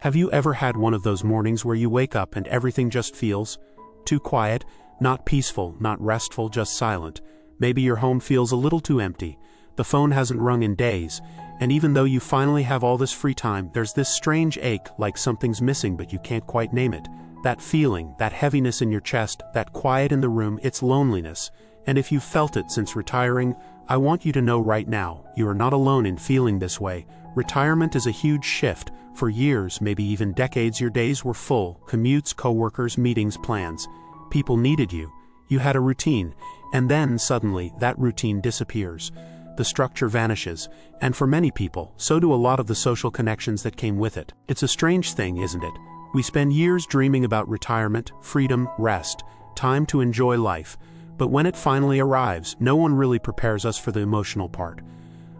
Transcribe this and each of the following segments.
Have you ever had one of those mornings where you wake up and everything just feels too quiet, not peaceful, not restful, just silent? Maybe your home feels a little too empty. The phone hasn't rung in days, and even though you finally have all this free time, there's this strange ache, like something's missing but you can't quite name it. That feeling, that heaviness in your chest, that quiet in the room, it's loneliness. And if you've felt it since retiring, I want you to know right now, you are not alone in feeling this way. Retirement is a huge shift. For years, maybe even decades, your days were full: commutes, coworkers, meetings, plans. People needed you. You had a routine, and then suddenly that routine disappears. The structure vanishes, and for many people, so do a lot of the social connections that came with it. It's a strange thing, isn't it? We spend years dreaming about retirement, freedom, rest, time to enjoy life. But when it finally arrives, no one really prepares us for the emotional part.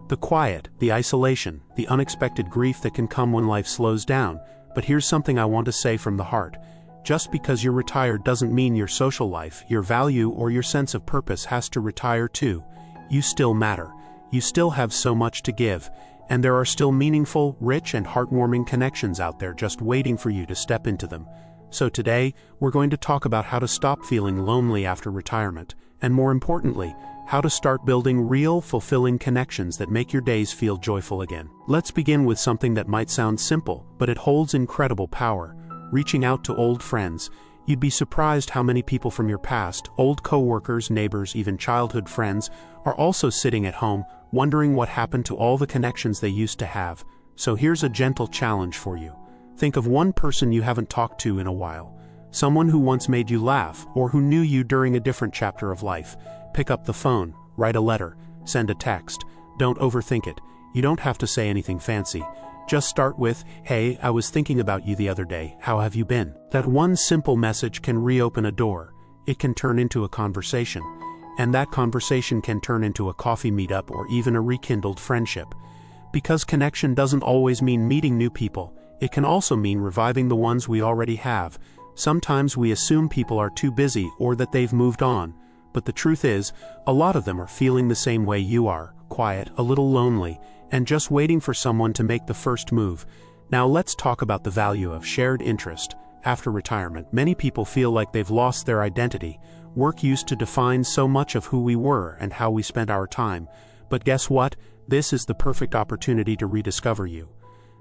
The quiet, the isolation, the unexpected grief that can come when life slows down. But here's something I want to say from the heart. Just because you're retired doesn't mean your social life, your value, or your sense of purpose has to retire too. You still matter. You still have so much to give. And there are still meaningful, rich, and heartwarming connections out there just waiting for you to step into them. So today, we're going to talk about how to stop feeling lonely after retirement, and more importantly, how to start building real, fulfilling connections that make your days feel joyful again. Let's begin with something that might sound simple, but it holds incredible power: reaching out to old friends. You'd be surprised how many people from your past, old coworkers, neighbors, even childhood friends, are also sitting at home, wondering what happened to all the connections they used to have. So here's a gentle challenge for you. Think of one person you haven't talked to in a while. Someone who once made you laugh, or who knew you during a different chapter of life. Pick up the phone, write a letter, send a text. Don't overthink it. You don't have to say anything fancy. Just start with, "Hey, I was thinking about you the other day. How have you been?" That one simple message can reopen a door. It can turn into a conversation. And that conversation can turn into a coffee meetup or even a rekindled friendship. Because connection doesn't always mean meeting new people. It can also mean reviving the ones we already have. Sometimes we assume people are too busy or that they've moved on. But the truth is, a lot of them are feeling the same way you are, quiet, a little lonely, and just waiting for someone to make the first move. Now let's talk about the value of shared interest. After retirement, many people feel like they've lost their identity. Work used to define so much of who we were and how we spent our time. But guess what? This is the perfect opportunity to rediscover you.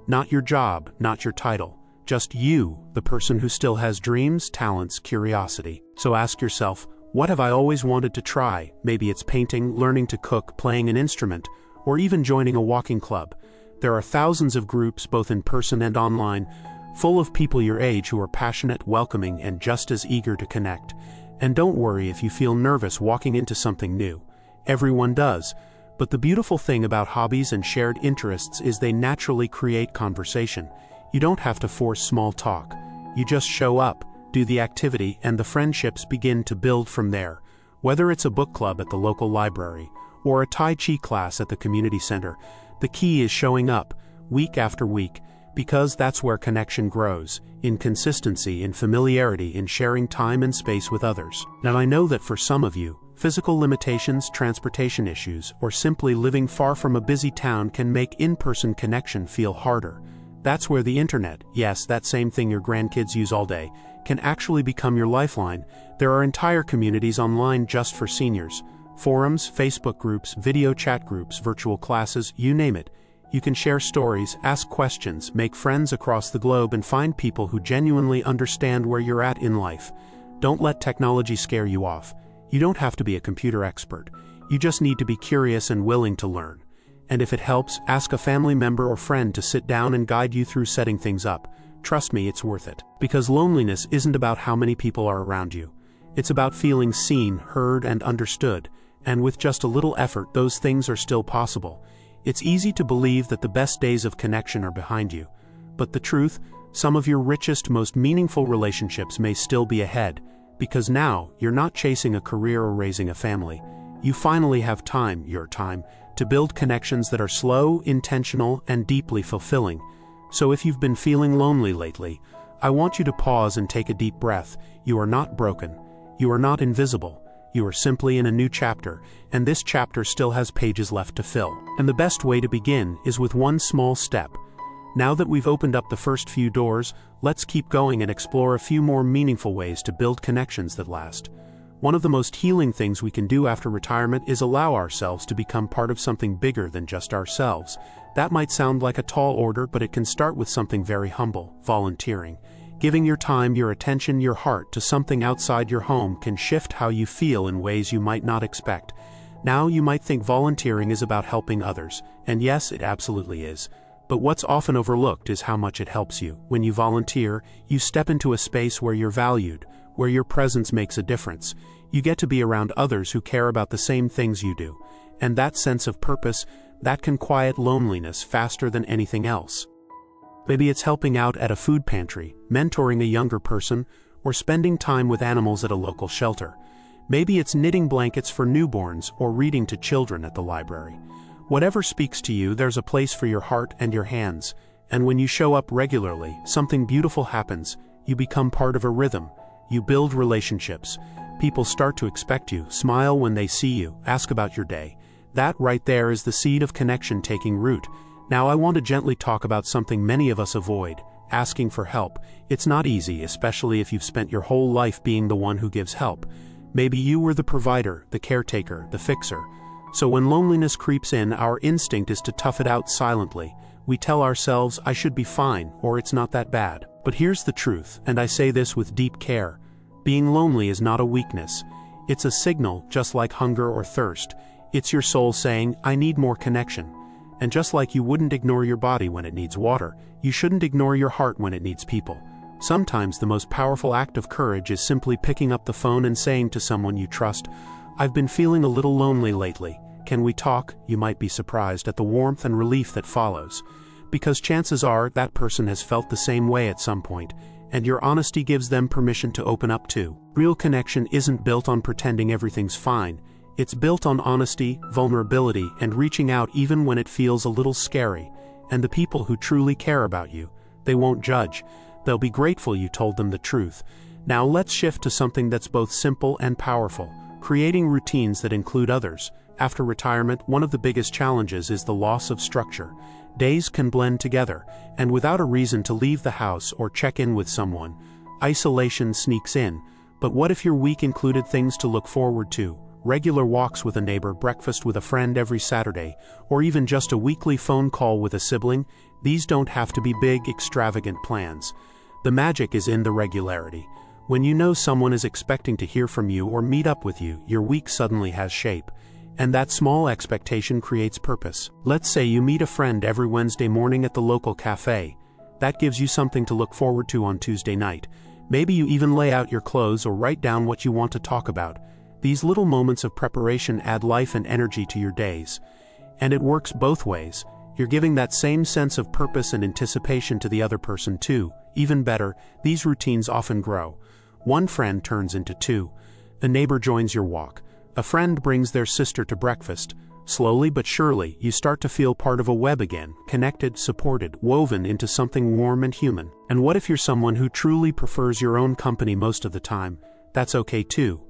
Not your job, not your title. Just you, the person who still has dreams, talents, curiosity. So ask yourself, what have I always wanted to try? Maybe it's painting, learning to cook, playing an instrument, or even joining a walking club. There are thousands of groups, both in person and online, full of people your age who are passionate, welcoming, and just as eager to connect. And don't worry if you feel nervous walking into something new. Everyone does. But the beautiful thing about hobbies and shared interests is they naturally create conversation. You don't have to force small talk. You just show up, do the activity, and the friendships begin to build from there. Whether it's a book club at the local library or a Tai Chi class at the community center, the key is showing up, week after week, because that's where connection grows, in consistency, in familiarity, in sharing time and space with others. Now I know that for some of you, physical limitations, transportation issues, or simply living far from a busy town can make in-person connection feel harder. That's where the internet, yes, that same thing your grandkids use all day, can actually become your lifeline. There are entire communities online just for seniors. Forums, Facebook groups, video chat groups, virtual classes, you name it. You can share stories, ask questions, make friends across the globe, and find people who genuinely understand where you're at in life. Don't let technology scare you off. You don't have to be a computer expert. You just need to be curious and willing to learn. And if it helps, ask a family member or friend to sit down and guide you through setting things up. Trust me, it's worth it. Because loneliness isn't about how many people are around you. It's about feeling seen, heard, and understood. And with just a little effort, those things are still possible. It's easy to believe that the best days of connection are behind you. But the truth, some of your richest, most meaningful relationships may still be ahead. Because now, you're not chasing a career or raising a family. You finally have time, your time, to build connections that are slow, intentional, and deeply fulfilling. So if you've been feeling lonely lately, I want you to pause and take a deep breath. You are not broken. You are not invisible. You are simply in a new chapter, and this chapter still has pages left to fill. And the best way to begin is with one small step. Now that we've opened up the first few doors, let's keep going and explore a few more meaningful ways to build connections that last. One of the most healing things we can do after retirement is allow ourselves to become part of something bigger than just ourselves. That might sound like a tall order, but it can start with something very humble: volunteering. Giving your time, your attention, your heart to something outside your home can shift how you feel in ways you might not expect. Now, you might think volunteering is about helping others, and yes, it absolutely is. But what's often overlooked is how much it helps you. When you volunteer, you step into a space where you're valued, where your presence makes a difference. You get to be around others who care about the same things you do. And that sense of purpose, that can quiet loneliness faster than anything else. Maybe it's helping out at a food pantry, mentoring a younger person, or spending time with animals at a local shelter. Maybe it's knitting blankets for newborns or reading to children at the library. Whatever speaks to you, there's a place for your heart and your hands. And when you show up regularly, something beautiful happens. You become part of a rhythm. You build relationships. People start to expect you, smile when they see you, ask about your day. That right there is the seed of connection taking root. Now I want to gently talk about something many of us avoid: asking for help. It's not easy, especially if you've spent your whole life being the one who gives help. Maybe you were the provider, the caretaker, the fixer. So when loneliness creeps in, our instinct is to tough it out silently. We tell ourselves, I should be fine, or it's not that bad. But here's the truth, and I say this with deep care. Being lonely is not a weakness. It's a signal, just like hunger or thirst. It's your soul saying, I need more connection. And just like you wouldn't ignore your body when it needs water, you shouldn't ignore your heart when it needs people. Sometimes the most powerful act of courage is simply picking up the phone and saying to someone you trust, I've been feeling a little lonely lately. Can we talk? You might be surprised at the warmth and relief that follows. Because chances are that person has felt the same way at some point, and your honesty gives them permission to open up too. Real connection isn't built on pretending everything's fine. It's built on honesty, vulnerability, and reaching out even when it feels a little scary. And the people who truly care about you, they won't judge. They'll be grateful you told them the truth. Now let's shift to something that's both simple and powerful: creating routines that include others. After retirement, one of the biggest challenges is the loss of structure. Days can blend together, and without a reason to leave the house or check in with someone, isolation sneaks in. But what if your week included things to look forward to? Regular walks with a neighbor, breakfast with a friend every Saturday, or even just a weekly phone call with a sibling? These don't have to be big, extravagant plans. The magic is in the regularity. When you know someone is expecting to hear from you or meet up with you, your week suddenly has shape. And that small expectation creates purpose. Let's say you meet a friend every Wednesday morning at the local cafe. That gives you something to look forward to on Tuesday night. Maybe you even lay out your clothes or write down what you want to talk about. These little moments of preparation add life and energy to your days. And it works both ways. You're giving that same sense of purpose and anticipation to the other person too. Even better, these routines often grow. One friend turns into two. A neighbor joins your walk. A friend brings their sister to breakfast. Slowly but surely, you start to feel part of a web again, connected, supported, woven into something warm and human. And what if you're someone who truly prefers your own company most of the time? That's okay too.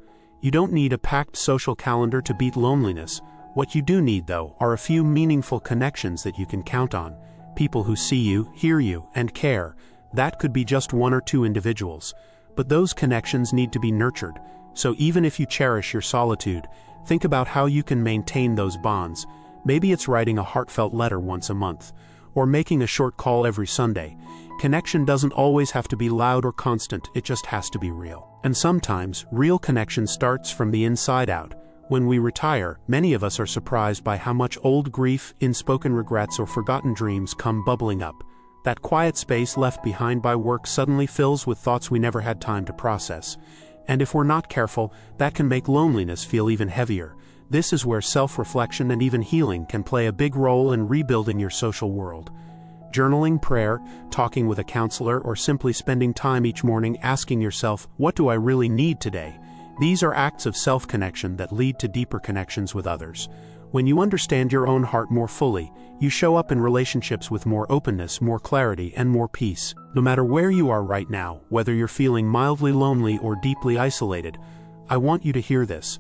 You don't need a packed social calendar to beat loneliness. What you do need, though, are a few meaningful connections that you can count on. People who see you, hear you, and care. That could be just one or two individuals. But those connections need to be nurtured. So even if you cherish your solitude, think about how you can maintain those bonds. Maybe it's writing a heartfelt letter once a month, or making a short call every Sunday. Connection doesn't always have to be loud or constant, it just has to be real. And sometimes, real connection starts from the inside out. When we retire, many of us are surprised by how much old grief, unspoken regrets, or forgotten dreams come bubbling up. That quiet space left behind by work suddenly fills with thoughts we never had time to process. And if we're not careful, that can make loneliness feel even heavier. This is where self-reflection and even healing can play a big role in rebuilding your social world. Journaling, prayer, talking with a counselor, or simply spending time each morning asking yourself, what do I really need today? These are acts of self-connection that lead to deeper connections with others. When you understand your own heart more fully, you show up in relationships with more openness, more clarity, and more peace. No matter where you are right now, whether you're feeling mildly lonely or deeply isolated, I want you to hear this.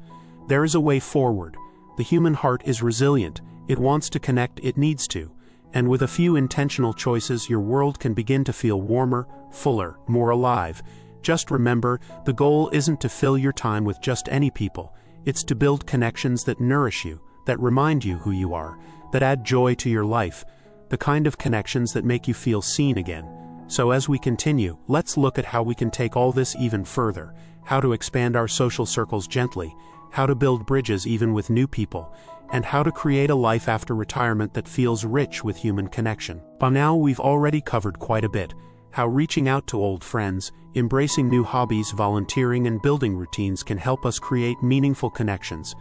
There is a way forward. The human heart is resilient. It wants to connect, it needs to. And with a few intentional choices, your world can begin to feel warmer, fuller, more alive. Just remember, the goal isn't to fill your time with just any people. It's to build connections that nourish you, that remind you who you are, that add joy to your life, the kind of connections that make you feel seen again. So as we continue, let's look at how we can take all this even further, how to expand our social circles gently, how to build bridges even with new people, and how to create a life after retirement that feels rich with human connection. By now, we've already covered quite a bit: how reaching out to old friends, embracing new hobbies, volunteering, and building routines can help us create meaningful connections.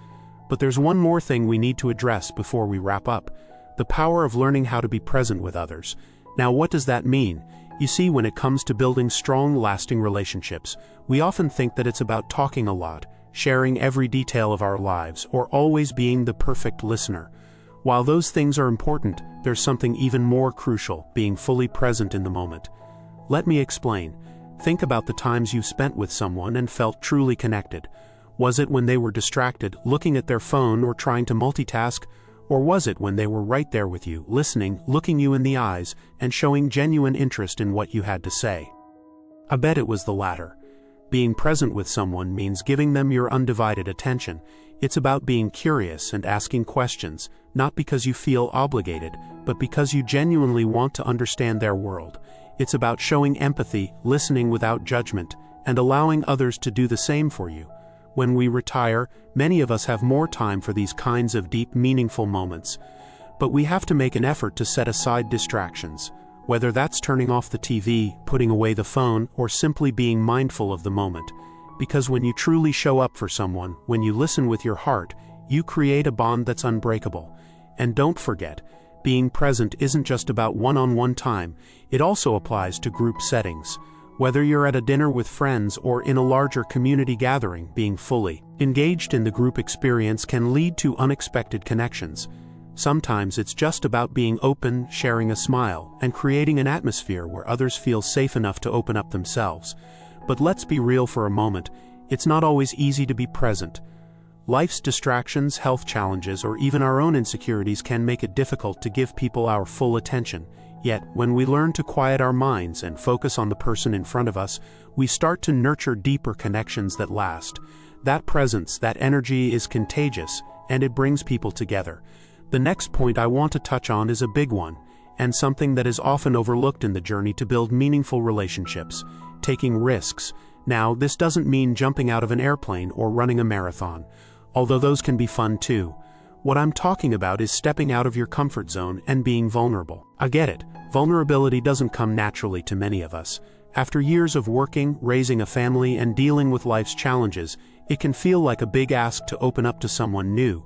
But there's one more thing we need to address before we wrap up: the power of learning how to be present with others. Now, what does that mean? You see, when it comes to building strong, lasting relationships, we often think that it's about talking a lot, sharing every detail of our lives, or always being the perfect listener. While those things are important, there's something even more crucial: being fully present in the moment. Let me explain. Think about the times you've spent with someone and felt truly connected. Was it when they were distracted, looking at their phone or trying to multitask? Or was it when they were right there with you, listening, looking you in the eyes, and showing genuine interest in what you had to say? I bet it was the latter. Being present with someone means giving them your undivided attention. It's about being curious and asking questions, not because you feel obligated, but because you genuinely want to understand their world. It's about showing empathy, listening without judgment, and allowing others to do the same for you. When we retire, many of us have more time for these kinds of deep, meaningful moments. But we have to make an effort to set aside distractions, whether that's turning off the TV, putting away the phone, or simply being mindful of the moment. Because when you truly show up for someone, when you listen with your heart, you create a bond that's unbreakable. And don't forget, being present isn't just about one-on-one time, it also applies to group settings. Whether you're at a dinner with friends or in a larger community gathering, being fully engaged in the group experience can lead to unexpected connections. Sometimes it's just about being open, sharing a smile, and creating an atmosphere where others feel safe enough to open up themselves. But let's be real for a moment, it's not always easy to be present. Life's distractions, health challenges, or even our own insecurities can make it difficult to give people our full attention. Yet, when we learn to quiet our minds and focus on the person in front of us, we start to nurture deeper connections that last. That presence, that energy is contagious, and it brings people together. The next point I want to touch on is a big one, and something that is often overlooked in the journey to build meaningful relationships: taking risks. Now, this doesn't mean jumping out of an airplane or running a marathon, although those can be fun too. What I'm talking about is stepping out of your comfort zone and being vulnerable. I get it. Vulnerability doesn't come naturally to many of us. After years of working, raising a family, and dealing with life's challenges, it can feel like a big ask to open up to someone new.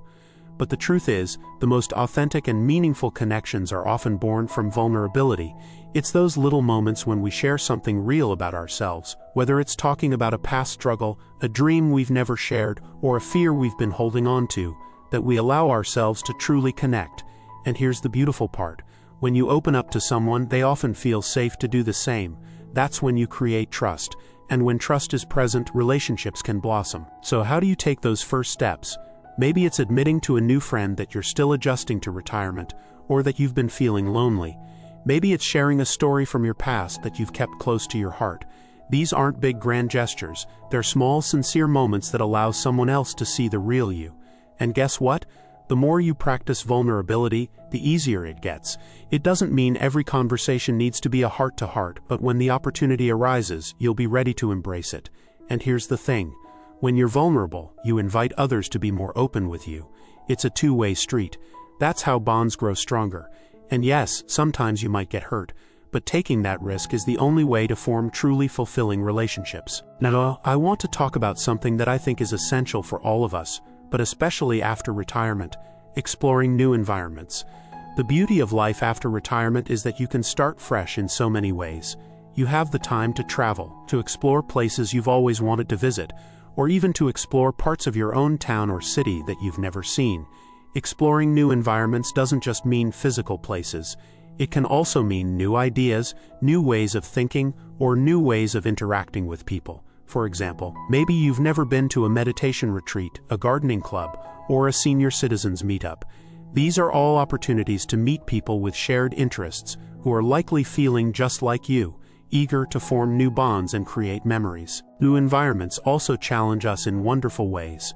But the truth is, the most authentic and meaningful connections are often born from vulnerability. It's those little moments when we share something real about ourselves, whether it's talking about a past struggle, a dream we've never shared, or a fear we've been holding on to, that we allow ourselves to truly connect. And here's the beautiful part: when you open up to someone, they often feel safe to do the same. That's when you create trust. And when trust is present, relationships can blossom. So how do you take those first steps? Maybe it's admitting to a new friend that you're still adjusting to retirement, or that you've been feeling lonely. Maybe it's sharing a story from your past that you've kept close to your heart. These aren't big grand gestures. They're small, sincere moments that allow someone else to see the real you. And guess what? The more you practice vulnerability, the easier it gets. It doesn't mean every conversation needs to be a heart-to-heart, but when the opportunity arises, you'll be ready to embrace it. And here's the thing: when you're vulnerable, you invite others to be more open with you. It's a two-way street. That's how bonds grow stronger. And yes, sometimes you might get hurt, but taking that risk is the only way to form truly fulfilling relationships. Now, I want to talk about something that I think is essential for all of us, but especially after retirement: exploring new environments. The beauty of life after retirement is that you can start fresh in so many ways. You have the time to travel, to explore places you've always wanted to visit, or even to explore parts of your own town or city that you've never seen. Exploring new environments doesn't just mean physical places. It can also mean new ideas, new ways of thinking, or new ways of interacting with people. For example, maybe you've never been to a meditation retreat, a gardening club, or a senior citizens meetup. These are all opportunities to meet people with shared interests who are likely feeling just like you, eager to form new bonds and create memories. New environments also challenge us in wonderful ways.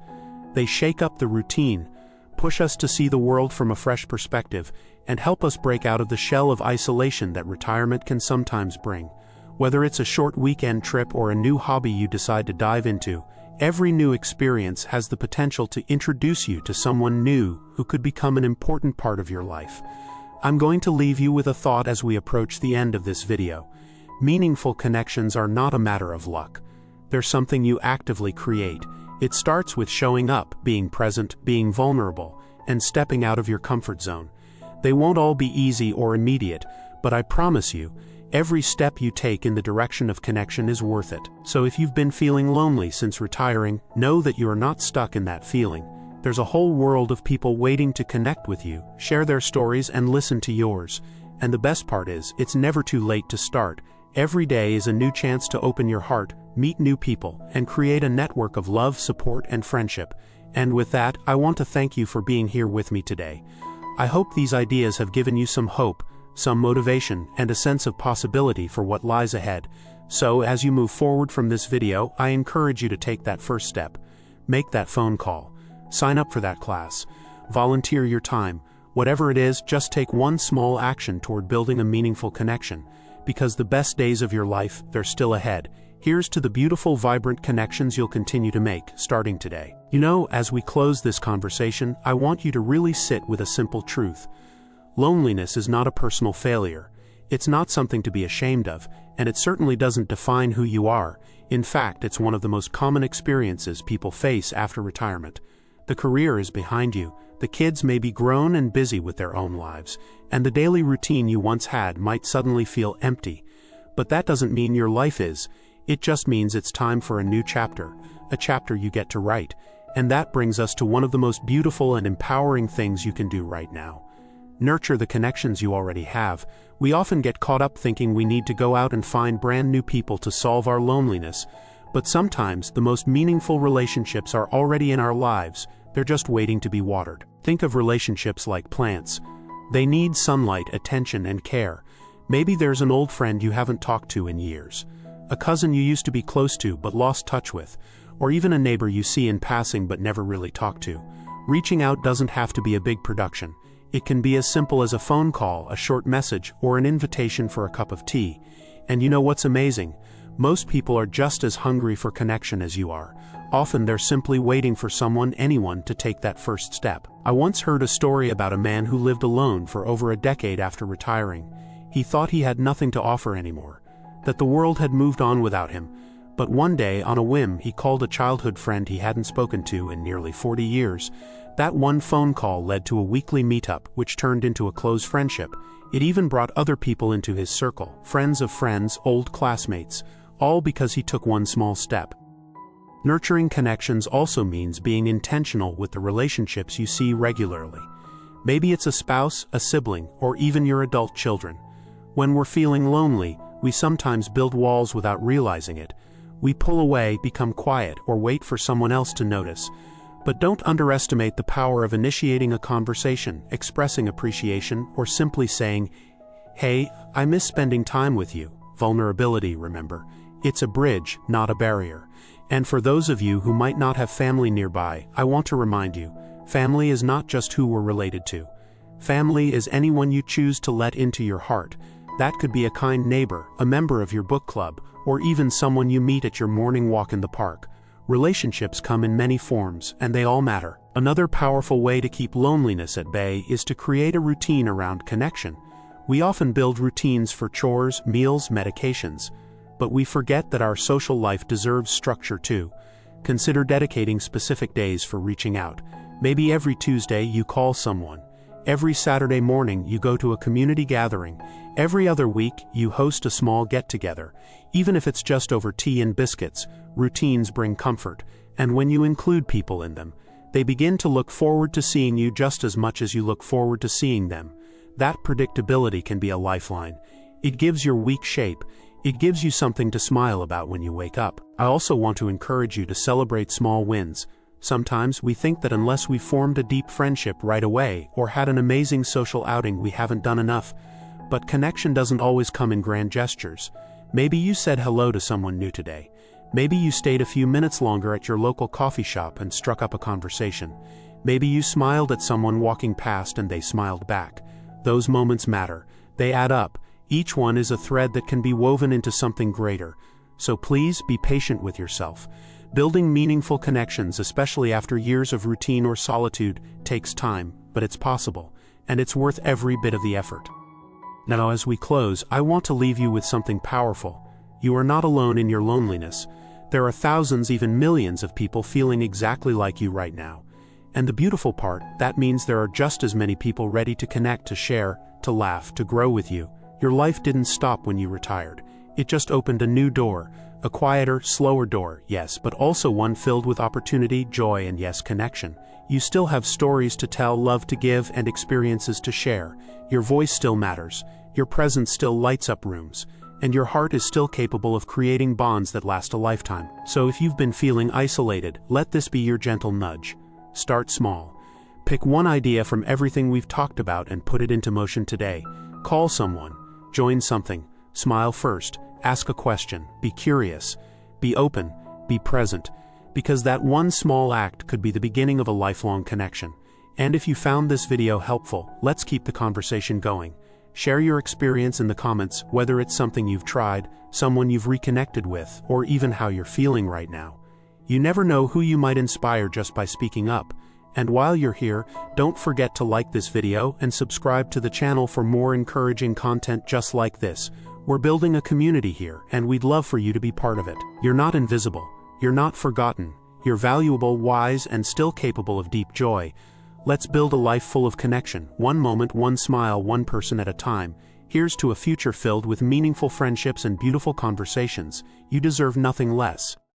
They shake up the routine, push us to see the world from a fresh perspective, and help us break out of the shell of isolation that retirement can sometimes bring. Whether it's a short weekend trip or a new hobby you decide to dive into, every new experience has the potential to introduce you to someone new who could become an important part of your life. I'm going to leave you with a thought as we approach the end of this video. Meaningful connections are not a matter of luck. They're something you actively create. It starts with showing up, being present, being vulnerable, and stepping out of your comfort zone. They won't all be easy or immediate, but I promise you, every step you take in the direction of connection is worth it. So if you've been feeling lonely since retiring, know that you are not stuck in that feeling. There's a whole world of people waiting to connect with you, share their stories, and listen to yours. And the best part is, it's never too late to start. Every day is a new chance to open your heart, meet new people, and create a network of love, support, and friendship. And with that, I want to thank you for being here with me today. I hope these ideas have given you some hope, some motivation, and a sense of possibility for what lies ahead. So, as you move forward from this video, I encourage you to take that first step. Make that phone call. Sign up for that class. Volunteer your time. Whatever it is, just take one small action toward building a meaningful connection. Because the best days of your life, they're still ahead. Here's to the beautiful, vibrant connections you'll continue to make, starting today. You know, as we close this conversation, I want you to really sit with a simple truth. Loneliness is not a personal failure. It's not something to be ashamed of, and it certainly doesn't define who you are. In fact, it's one of the most common experiences people face after retirement. The career is behind you, the kids may be grown and busy with their own lives, and the daily routine you once had might suddenly feel empty. But that doesn't mean your life is. It just means it's time for a new chapter, a chapter you get to write. And that brings us to one of the most beautiful and empowering things you can do right now. Nurture the connections you already have. We often get caught up thinking we need to go out and find brand new people to solve our loneliness. But sometimes the most meaningful relationships are already in our lives. They're just waiting to be watered. Think of relationships like plants. They need sunlight, attention, and care. Maybe there's an old friend you haven't talked to in years, a cousin you used to be close to but lost touch with, or even a neighbor you see in passing but never really talk to. Reaching out doesn't have to be a big production. It can be as simple as a phone call, a short message, or an invitation for a cup of tea. And you know what's amazing? Most people are just as hungry for connection as you are. Often they're simply waiting for someone, anyone, to take that first step. I once heard a story about a man who lived alone for over a decade after retiring. He thought he had nothing to offer anymore, that the world had moved on without him. But one day, on a whim, he called a childhood friend he hadn't spoken to in nearly 40 years. That one phone call led to a weekly meetup, which turned into a close friendship. It even brought other people into his circle, friends of friends, old classmates, all because he took one small step. Nurturing connections also means being intentional with the relationships you see regularly. Maybe it's a spouse, a sibling, or even your adult children. When we're feeling lonely, we sometimes build walls without realizing it. We pull away, become quiet, or wait for someone else to notice. But don't underestimate the power of initiating a conversation, expressing appreciation, or simply saying, "Hey, I miss spending time with you." Vulnerability, remember. It's a bridge, not a barrier. And for those of you who might not have family nearby, I want to remind you, family is not just who we're related to. Family is anyone you choose to let into your heart. That could be a kind neighbor, a member of your book club, or even someone you meet at your morning walk in the park. Relationships come in many forms, and they all matter. Another powerful way to keep loneliness at bay is to create a routine around connection. We often build routines for chores, meals, medications. But we forget that our social life deserves structure too. Consider dedicating specific days for reaching out. Maybe every Tuesday you call someone. Every Saturday morning you go to a community gathering. Every other week you host a small get-together. Even if it's just over tea and biscuits, routines bring comfort. And when you include people in them, they begin to look forward to seeing you just as much as you look forward to seeing them. That predictability can be a lifeline. It gives your week shape. It gives you something to smile about when you wake up. I also want to encourage you to celebrate small wins. Sometimes we think that unless we formed a deep friendship right away or had an amazing social outing, we haven't done enough. But connection doesn't always come in grand gestures. Maybe you said hello to someone new today. Maybe you stayed a few minutes longer at your local coffee shop and struck up a conversation. Maybe you smiled at someone walking past and they smiled back. Those moments matter. They add up. Each one is a thread that can be woven into something greater. So please be patient with yourself. Building meaningful connections, especially after years of routine or solitude, takes time, but it's possible, and it's worth every bit of the effort. Now, as we close, I want to leave you with something powerful. You are not alone in your loneliness. There are thousands, even millions of people feeling exactly like you right now. And the beautiful part, that means there are just as many people ready to connect, to share, to laugh, to grow with you. Your life didn't stop when you retired. It just opened a new door. A quieter, slower door, yes, but also one filled with opportunity, joy, and yes, connection. You still have stories to tell, love to give, and experiences to share. Your voice still matters. Your presence still lights up rooms. And your heart is still capable of creating bonds that last a lifetime. So if you've been feeling isolated, let this be your gentle nudge. Start small. Pick one idea from everything we've talked about and put it into motion today. Call someone. Join something. Smile first. Ask a question, be curious, be open, be present, because that one small act could be the beginning of a lifelong connection. And if you found this video helpful, let's keep the conversation going. Share your experience in the comments, whether it's something you've tried, someone you've reconnected with, or even how you're feeling right now. You never know who you might inspire just by speaking up. And while you're here, don't forget to like this video and subscribe to the channel for more encouraging content just like this. We're building a community here, and we'd love for you to be part of it. You're not invisible. You're not forgotten. You're valuable, wise, and still capable of deep joy. Let's build a life full of connection, one moment, one smile, one person at a time. Here's to a future filled with meaningful friendships and beautiful conversations. You deserve nothing less.